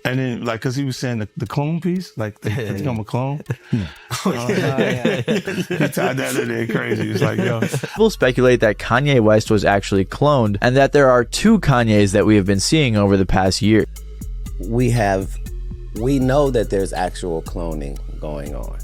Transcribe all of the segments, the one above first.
And then, like, because he was saying the clone piece, like, they become a clone. He tied that in there crazy. It's like, yo. People speculate that Kanye West was actually cloned and that there are two Kanyes that we have been seeing over the past year. We know that there's actual cloning going on.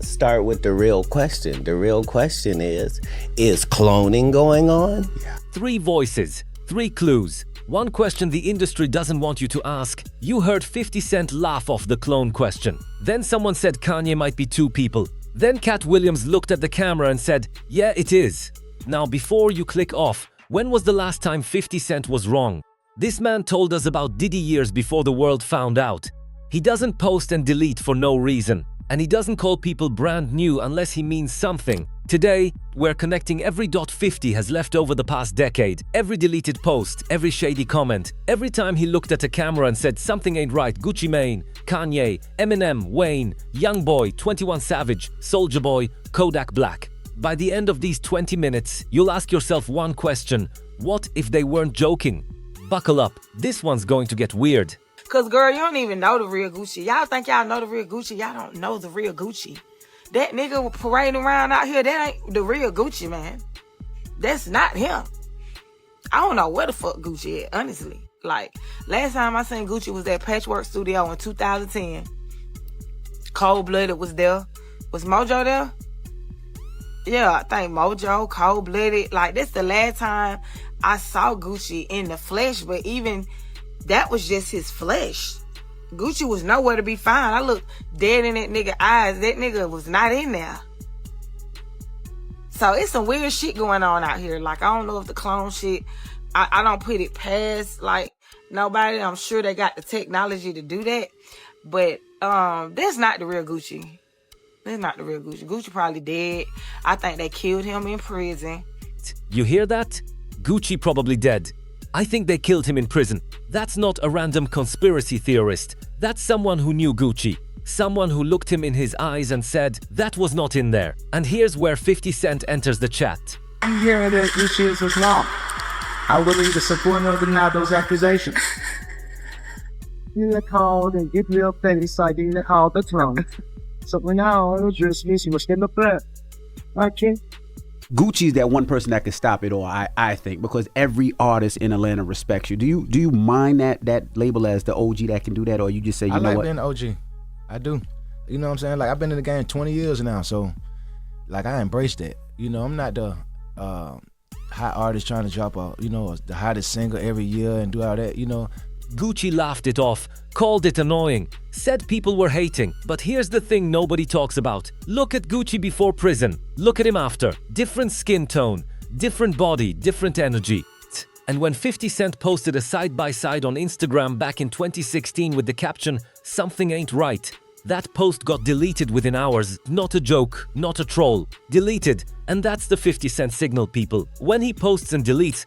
Start with the real question. The real question is cloning going on? Yeah. 3 voices, 3 clues. One question the industry doesn't want you to ask. You heard 50 Cent laugh off the clone question. Then someone said Kanye might be 2 people. Then Cat Williams looked at the camera and said, yeah, it is. Now, before you click off, when was the last time 50 Cent was wrong? This man told us about Diddy years before the world found out. He doesn't post and delete for no reason. And he doesn't call people brand new unless he means something. Today, we're connecting every .50 has left over the past decade, every deleted post, every shady comment, every time he looked at a camera and said something ain't right. Gucci Mane, Kanye, Eminem, Wayne, YoungBoy, 21 Savage, Soulja Boy, Kodak Black. By the end of these 20 minutes, you'll ask yourself one question: what if they weren't joking? Buckle up, this one's going to get weird. Cause girl, you don't even know the real Gucci. Y'all think y'all know the real Gucci. Y'all don't know the real Gucci. That nigga parading around out here, that ain't the real Gucci, man. That's not him. I don't know where the fuck Gucci at, honestly. Like, last time I seen Gucci was at Patchwork Studio in 2010. Cold Blooded was there. Was Mojo there? Yeah, I think Mojo, Cold Blooded. Like, that's the last time I saw Gucci in the flesh, but even that was just his flesh. Gucci was nowhere to be found. I looked dead in that nigga eyes. That nigga was not in there. So it's some weird shit going on out here. Like, I don't know if the clone shit, I don't put it past, like, nobody. I'm sure they got the technology to do that. But that's not the real Gucci. That's not the real Gucci. Gucci probably dead. I think they killed him in prison. You hear that? Gucci probably dead. I think they killed him in prison. That's not a random conspiracy theorist. That's someone who knew Gucci. Someone who looked him in his eyes and said, that was not in there. And here's where 50 Cent enters the chat. I'm hearing that Gucci was wrong. I will either support or deny those accusations. You called and get real petty, so I didn't call the throne. So now, it was just me, she was in the blood. Okay. Gucci's that one person that can stop it all, I think, because every artist in Atlanta respects you. Do you mind that label as the OG that can do that, or you just say, you know what? I like being OG. I do. You know what I'm saying? Like, I've been in the game 20 years now, so, like, I embrace that. You know, I'm not the hot artist trying to drop the hottest single every year and do all that, you know. Gucci laughed it off, called it annoying, said people were hating. But here's the thing nobody talks about. Look at Gucci before prison. Look at him after. Different skin tone, different body, different energy. And when 50 Cent posted a side-by-side on Instagram back in 2016 with the caption, "Something ain't right," that post got deleted within hours. Not a joke, not a troll. Deleted. And that's the 50 Cent signal, people. When he posts and deletes,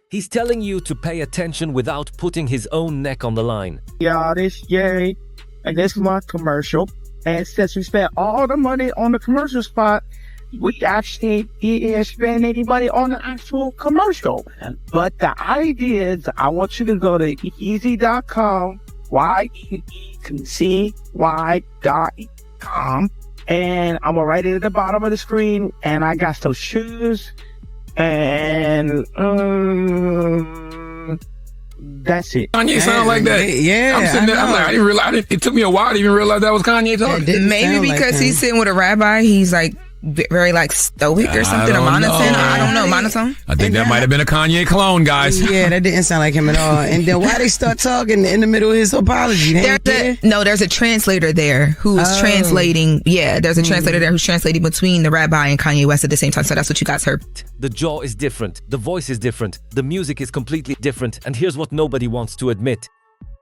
he's telling you to pay attention without putting his own neck on the line. Yeah, and this my commercial. And since we spent all the money on the commercial spot, we actually didn't spend any money on the actual commercial. But the idea is, I want you to go to easy.com, YEECY.com, and I'm gonna write it at the bottom of the screen, and I got some shoes, and that's it. Kanye sound like that. Yeah, I'm sitting there. I'm like, I didn't realize. It took me a while to even realize that was Kanye talking. Maybe because he's sitting with a rabbi, he's like very like stoic or something, or monotone. I don't know, monotone. I think that might have been a Kanye clone, guys. Yeah, that didn't sound like him at all. And then why they start talking in the middle of his apology? There's a translator there who's translating. Yeah, there's a translator there who's translating between the rabbi and Kanye West at the same time. So that's what you guys heard. The jaw is different. The voice is different. The music is completely different. And here's what nobody wants to admit.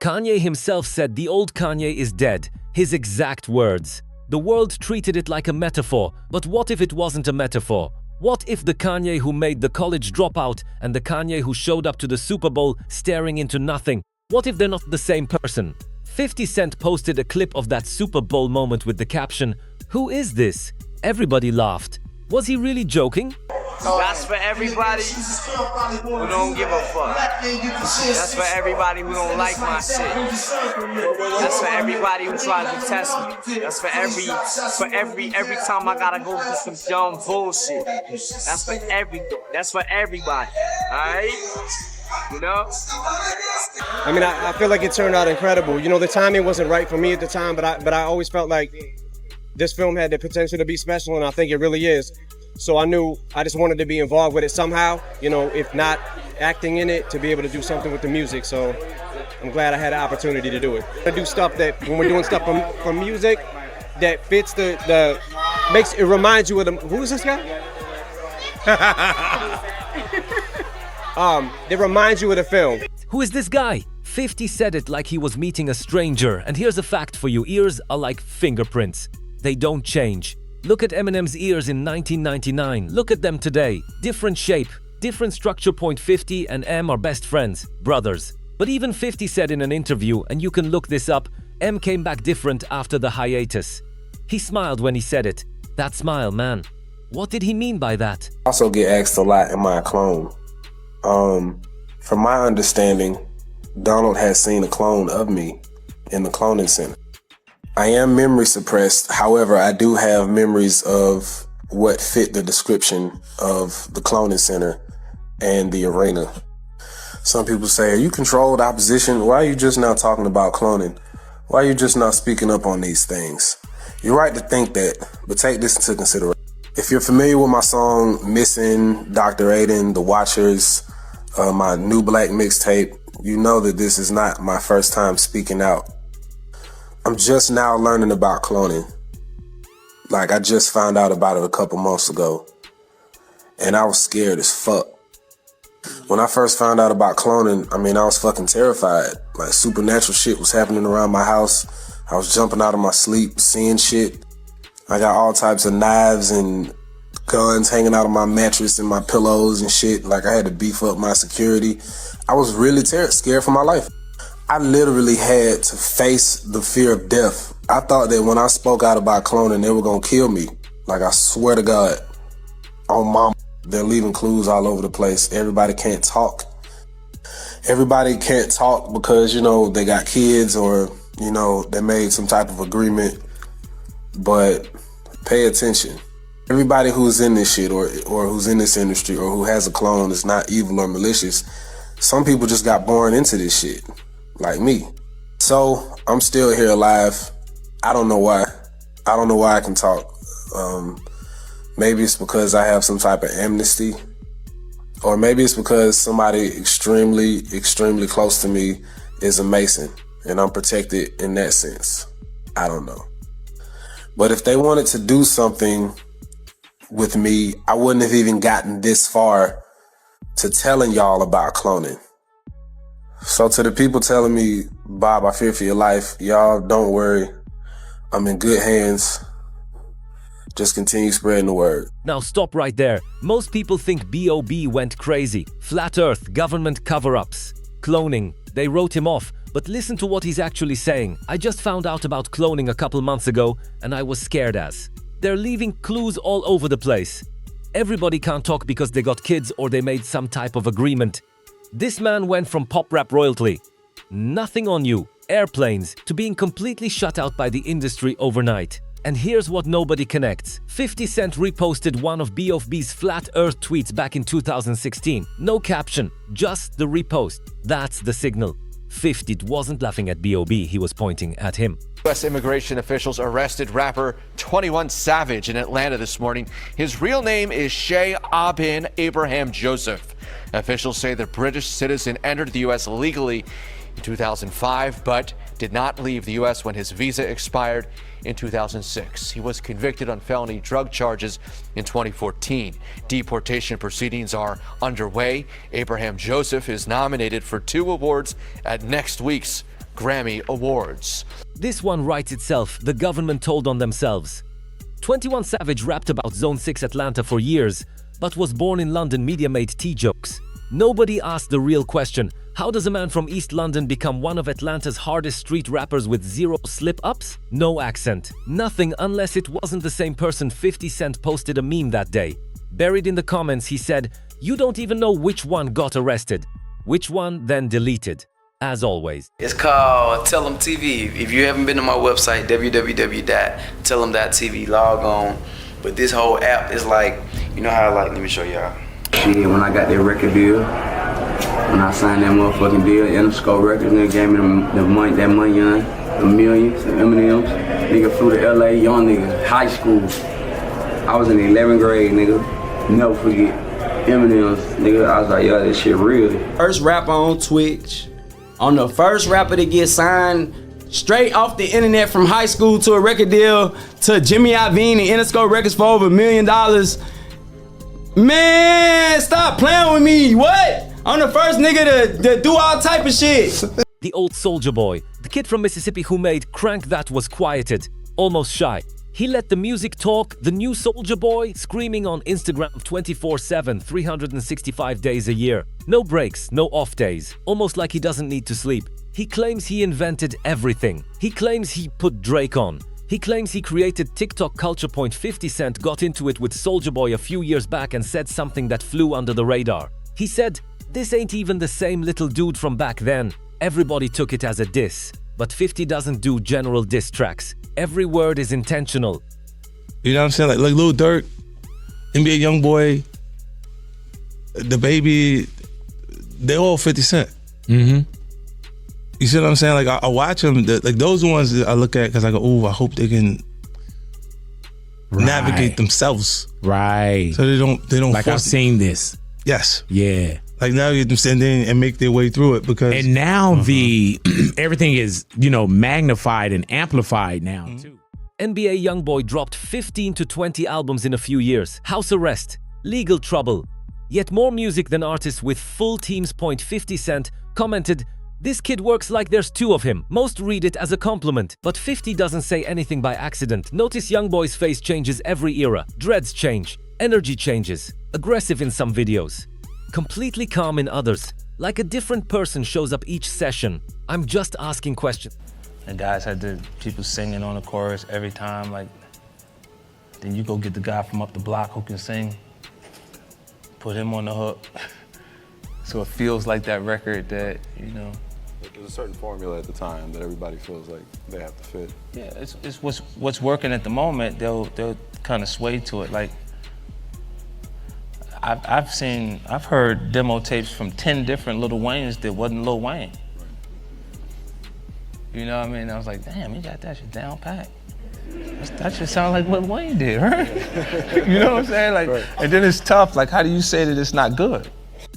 Kanye himself said the old Kanye is dead. His exact words. The world treated it like a metaphor, but what if it wasn't a metaphor? What if the Kanye who made the college dropout and the Kanye who showed up to the Super Bowl staring into nothing, what if they're not the same person? 50 Cent posted a clip of that Super Bowl moment with the caption, "Who is this?" Everybody laughed. Was he really joking? That's for everybody who don't give a fuck. That's for everybody who don't like my shit. That's for everybody who tries to test me. That's for every time I gotta go through some dumb bullshit. That's for everybody. Alright? You know? I mean, I feel like it turned out incredible. You know, the timing wasn't right for me at the time, but I always felt like this film had the potential to be special, and I think it really is. So I knew I just wanted to be involved with it somehow, you know, if not acting in it, to be able to do something with the music. So I'm glad I had the opportunity to do it. I do stuff that, when we're doing stuff from music, that fits it reminds you of who is this guy? It reminds you of the film. Who is this guy? 50 said it like he was meeting a stranger. And here's a fact for you. Ears are like fingerprints. They don't change. Look at Eminem's ears in 1999. Look at them today. Different shape, different structure. 50 and M are best friends, brothers. But even 50 said in an interview, and you can look this up, M came back different after the hiatus. He smiled when he said it. That smile, man. What did he mean by that? I also get asked a lot, am I a clone? From my understanding, Donald has seen a clone of me in the cloning center. I am memory suppressed. However, I do have memories of what fit the description of the cloning center and the arena. Some people say, are you controlled opposition? Why are you just now talking about cloning? Why are you just not speaking up on these things? You're right to think that, but take this into consideration. If you're familiar with my song Missing, Dr. Aiden, The Watchers, my New Black mixtape, you know that this is not my first time speaking out. I'm just now learning about cloning. Like, I just found out about it a couple months ago, and I was scared as fuck. When I first found out about cloning, I mean, I was fucking terrified. Like, supernatural shit was happening around my house. I was jumping out of my sleep, seeing shit. I got all types of knives and guns hanging out of my mattress and my pillows and shit. Like, I had to beef up my security. I was really scared for my life. I literally had to face the fear of death. I thought that when I spoke out about cloning, they were gonna kill me. Like, I swear to God, on my, they're leaving clues all over the place. Everybody can't talk. Everybody can't talk because, you know, they got kids or, you know, they made some type of agreement. But pay attention. Everybody who's in this shit or who's in this industry or who has a clone is not evil or malicious. Some people just got born into this shit, like me. So I'm still here alive. I don't know why. I don't know why I can talk. Maybe it's because I have some type of amnesty, or maybe it's because somebody extremely, extremely close to me is a Mason and I'm protected in that sense. I don't know. But if they wanted to do something with me, I wouldn't have even gotten this far to telling y'all about cloning. So to the people telling me, Bob, I fear for your life, y'all don't worry. I'm in good hands. Just continue spreading the word. Now stop right there. Most people think B.O.B. went crazy. Flat Earth, government cover-ups, cloning. They wrote him off. But listen to what he's actually saying. I just found out about cloning a couple months ago and I was scared as. They're leaving clues all over the place. Everybody can't talk because they got kids or they made some type of agreement. This man went from pop rap royalty, nothing on you, airplanes, to being completely shut out by the industry overnight. And here's what nobody connects. 50 Cent reposted one of B.O.B.'s Flat Earth tweets back in 2016. No caption, just the repost. That's the signal. 50 wasn't laughing at B.O.B., he was pointing at him. U.S. immigration officials arrested rapper 21 Savage in Atlanta this morning. His real name is Shay Abin Abraham Joseph. Officials say the British citizen entered the U.S. legally in 2005, but did not leave the U.S. when his visa expired in 2006. He was convicted on felony drug charges in 2014. Deportation proceedings are underway. Abraham Joseph is nominated for 2 awards at next week's Grammy Awards. This one writes itself. The government told on themselves. 21 Savage rapped about Zone 6 Atlanta for years, but was born in London. Media made T-jokes. Nobody asked the real question. How does a man from East London become one of Atlanta's hardest street rappers with 0 slip-ups? No accent. Nothing unless it wasn't the same person. 50 Cent posted a meme that day. Buried in the comments, he said, "You don't even know which one got arrested. Which one then deleted." As always. It's called Tell 'em TV. If you haven't been to my website, www.tellim.tv, log on. But this whole app is like, you know how let me show y'all. Shit, when I got that record deal, when I signed that motherfucking deal, Interscope Records, nigga gave me that money, the millions, the Eminems. Nigga flew to LA, young nigga, high school. I was in the 11th grade, nigga. Never forget. Eminem's, nigga, I was like, yo, this shit real. First rapper on Twitch. On the first rapper to get signed straight off the internet from high school to a record deal to Jimmy Iovine and Interscope Records for over $1 million. Man, stop playing with me. What? I'm the first nigga to do all type of shit. The old Soulja Boy, the kid from Mississippi who made Crank That Was Quieted, Almost Shy. He let the music talk, the new Soulja Boy, screaming on Instagram 24/7, 365 days a year. No breaks, no off days, almost like he doesn't need to sleep. He claims he invented everything. He claims he put Drake on. He claims he created TikTok culture. 50 Cent got into it with Soulja Boy a few years back and said something that flew under the radar. He said, "This ain't even the same little dude from back then." Everybody took it as a diss. But 50 doesn't do general diss tracks. Every word is intentional. You know what I'm saying? Like Lil Durk, NBA YoungBoy, the Baby, they all 50 Cent. Mm-hmm. You see what I'm saying? Like I watch them, like those are ones that I look at because I go, oh, I hope they can navigate themselves. Right. So they don't like I've seen this. Yes. Yeah. Like now you can send in and make their way through it because and now the everything is, magnified and amplified now too. NBA YoungBoy dropped 15 to 20 albums in a few years. House arrest, legal trouble. Yet more music than artists with full teams. 50 Cent commented, "This kid works like there's two of him." Most read it as a compliment, but 50 doesn't say anything by accident. Notice YoungBoy's face changes every era. Dreads change, energy changes, aggressive in some videos, completely calm in others. Like a different person shows up each session. I'm just asking questions. And guys had the people singing on the chorus every time, then you go get the guy from up the block who can sing, put him on the hook. So it feels like that record that, There's a certain formula at the time that everybody feels like they have to fit. Yeah, it's what's working at the moment, they'll kind of sway to it. Like, I've heard demo tapes from 10 different Lil Waynes that wasn't Lil Wayne. You know what I mean? I was like, damn, he got that shit down pat. That should sound like what Wayne did, right? You know what I'm saying? And then it's tough. Like, how do you say that it's not good?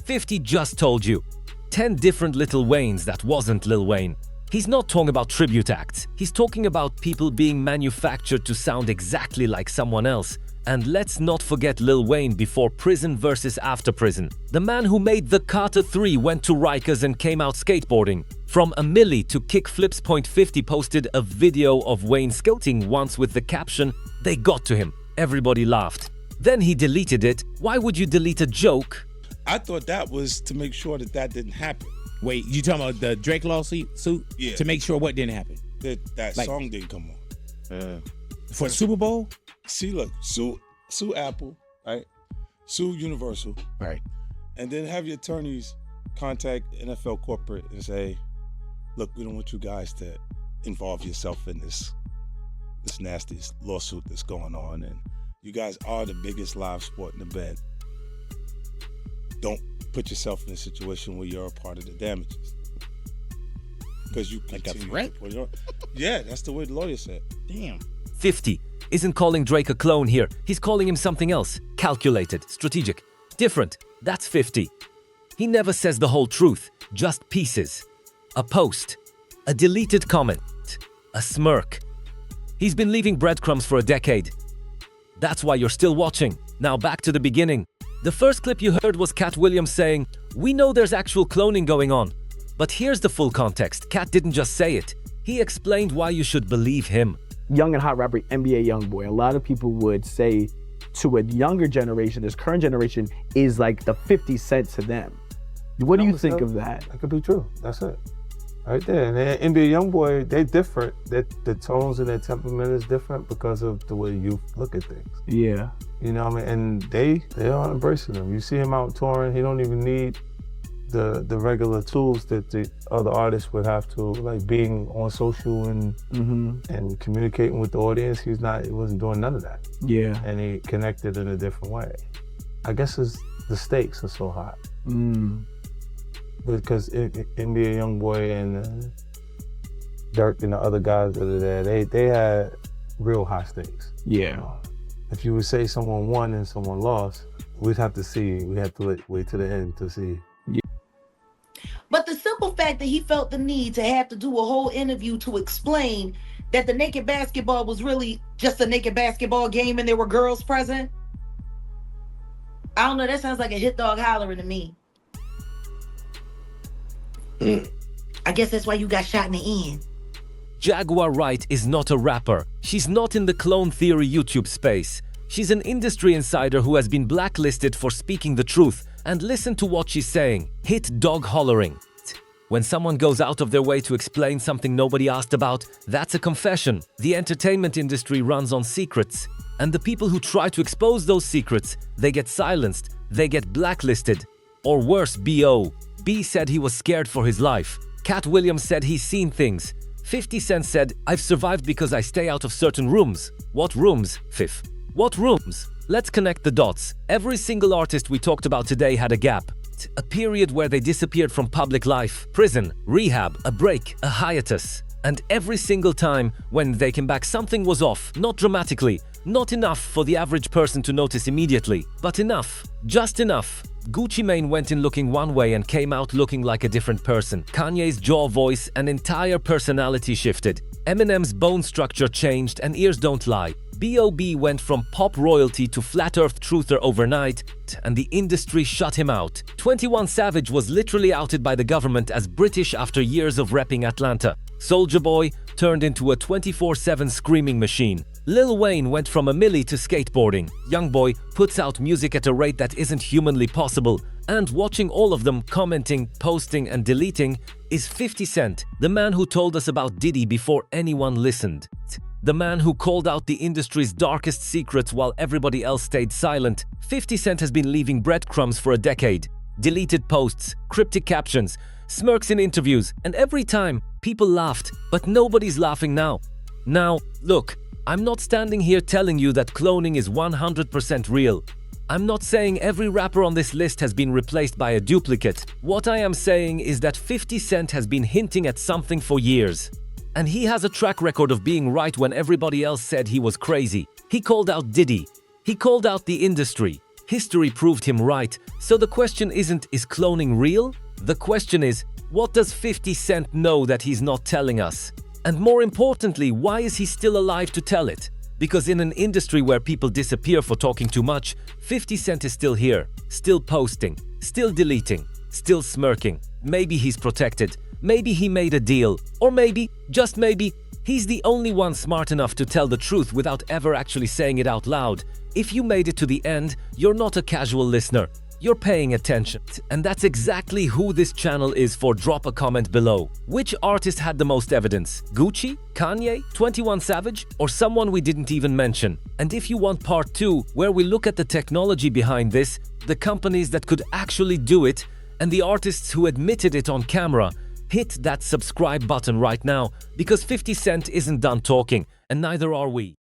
50 just told you. 10 different Lil Waynes that wasn't Lil Wayne. He's not talking about tribute acts. He's talking about people being manufactured to sound exactly like someone else. And let's not forget Lil Wayne before prison versus after prison. The man who made the Carter 3 went to Rikers and came out skateboarding. From a milli to kick flips. 50 posted a video of Wayne skating once with the caption, "They got to him." Everybody laughed. Then he deleted it. Why would you delete a joke? I thought that was to make sure that didn't happen. Wait, you talking about the Drake lawsuit? Yeah. To make sure what didn't happen? That song didn't come on. For the Super Bowl? See, look, sue Apple, right? Sue Universal. Right. And then have your attorneys contact NFL corporate and say, look, we don't want you guys to involve yourself in this nasty lawsuit that's going on. And you guys are the biggest live sport in the bed. Don't put yourself in a situation where you're a part of the damages. Because you continue to put your, yeah, that's the way the lawyer said. Damn. 50 isn't calling Drake a clone here. He's calling him something else. Calculated, strategic, different. That's 50. He never says the whole truth, just pieces. A post, a deleted comment, a smirk. He's been leaving breadcrumbs for a decade. That's why you're still watching. Now back to the beginning. The first clip you heard was Cat Williams saying, "We know there's actual cloning going on." But here's the full context. Cat didn't just say it. He explained why you should believe him. Young and hot rapper NBA YoungBoy. A lot of people would say to a younger generation, this current generation is like the 50 Cent to them. What do you think of that? That could be true. That's it. Right there. And then NBA YoungBoy, they different. The tones and their temperament is different because of the way you look at things. Yeah. You know what I mean? And they are embracing them. You see him out touring, he don't even need the regular tools that the other artists would have to, like being on social and and communicating with the audience. He wasn't doing none of that. Yeah. And he connected in a different way. I guess the stakes are so high. Because NBA YoungBoy and Dirk and the other guys that are there, they had real high stakes. Yeah. If you would say someone won and someone lost, we'd have to see. We have to wait to the end to see. But the simple fact that he felt the need to have to do a whole interview to explain that the naked basketball was really just a naked basketball game and there were girls present, I don't know, that sounds like a hit dog hollering to me. I guess that's why you got shot in the end. Jaguar Wright is not a rapper. She's not in the clone theory YouTube space. She's an industry insider who has been blacklisted for speaking the truth. And listen to what she's saying. Hit dog hollering. When someone goes out of their way to explain something nobody asked about, that's a confession. The entertainment industry runs on secrets. And the people who try to expose those secrets, they get silenced, they get blacklisted. Or worse, B.O. B said he was scared for his life. Cat Williams said he's seen things. 50 Cent said, I've survived because I stay out of certain rooms. What rooms, Fif? What rooms? Let's connect the dots. Every single artist we talked about today had a gap. A period where they disappeared from public life, prison, rehab, a break, a hiatus. And every single time when they came back, something was off. Not dramatically, not enough for the average person to notice immediately, but enough, just enough. Gucci Mane went in looking one way and came out looking like a different person. Kanye's jaw voice and entire personality shifted. Eminem's bone structure changed and ears don't lie. B.O.B. went from pop royalty to flat earth truther overnight, and the industry shut him out. 21 Savage was literally outed by the government as British after years of repping Atlanta. Soulja Boy turned into a 24/7 screaming machine. Lil Wayne went from a milli to skateboarding. YoungBoy puts out music at a rate that isn't humanly possible. And watching all of them commenting, posting and deleting is 50 Cent, the man who told us about Diddy before anyone listened. The man who called out the industry's darkest secrets while everybody else stayed silent. 50 Cent has been leaving breadcrumbs for a decade. Deleted posts, cryptic captions, smirks in interviews, and every time people laughed, but nobody's laughing now. Now, look, I'm not standing here telling you that cloning is 100% real. I'm not saying every rapper on this list has been replaced by a duplicate. What I am saying is that 50 Cent has been hinting at something for years. And he has a track record of being right when everybody else said he was crazy. He called out Diddy. He called out the industry. History proved him right. So the question isn't, is cloning real? The question is, what does 50 Cent know that he's not telling us? And more importantly, why is he still alive to tell it? Because in an industry where people disappear for talking too much, 50 Cent is still here, still posting, still deleting, still smirking. Maybe he's protected. Maybe he made a deal. Or maybe, just maybe, he's the only one smart enough to tell the truth without ever actually saying it out loud. If you made it to the end, you're not a casual listener. You're paying attention. And that's exactly who this channel is for. Drop a comment below. Which artist had the most evidence? Gucci? Kanye? 21 Savage? Or someone we didn't even mention? And if you want part 2, where we look at the technology behind this, the companies that could actually do it, and the artists who admitted it on camera, hit that subscribe button right now, because 50 Cent isn't done talking, and neither are we.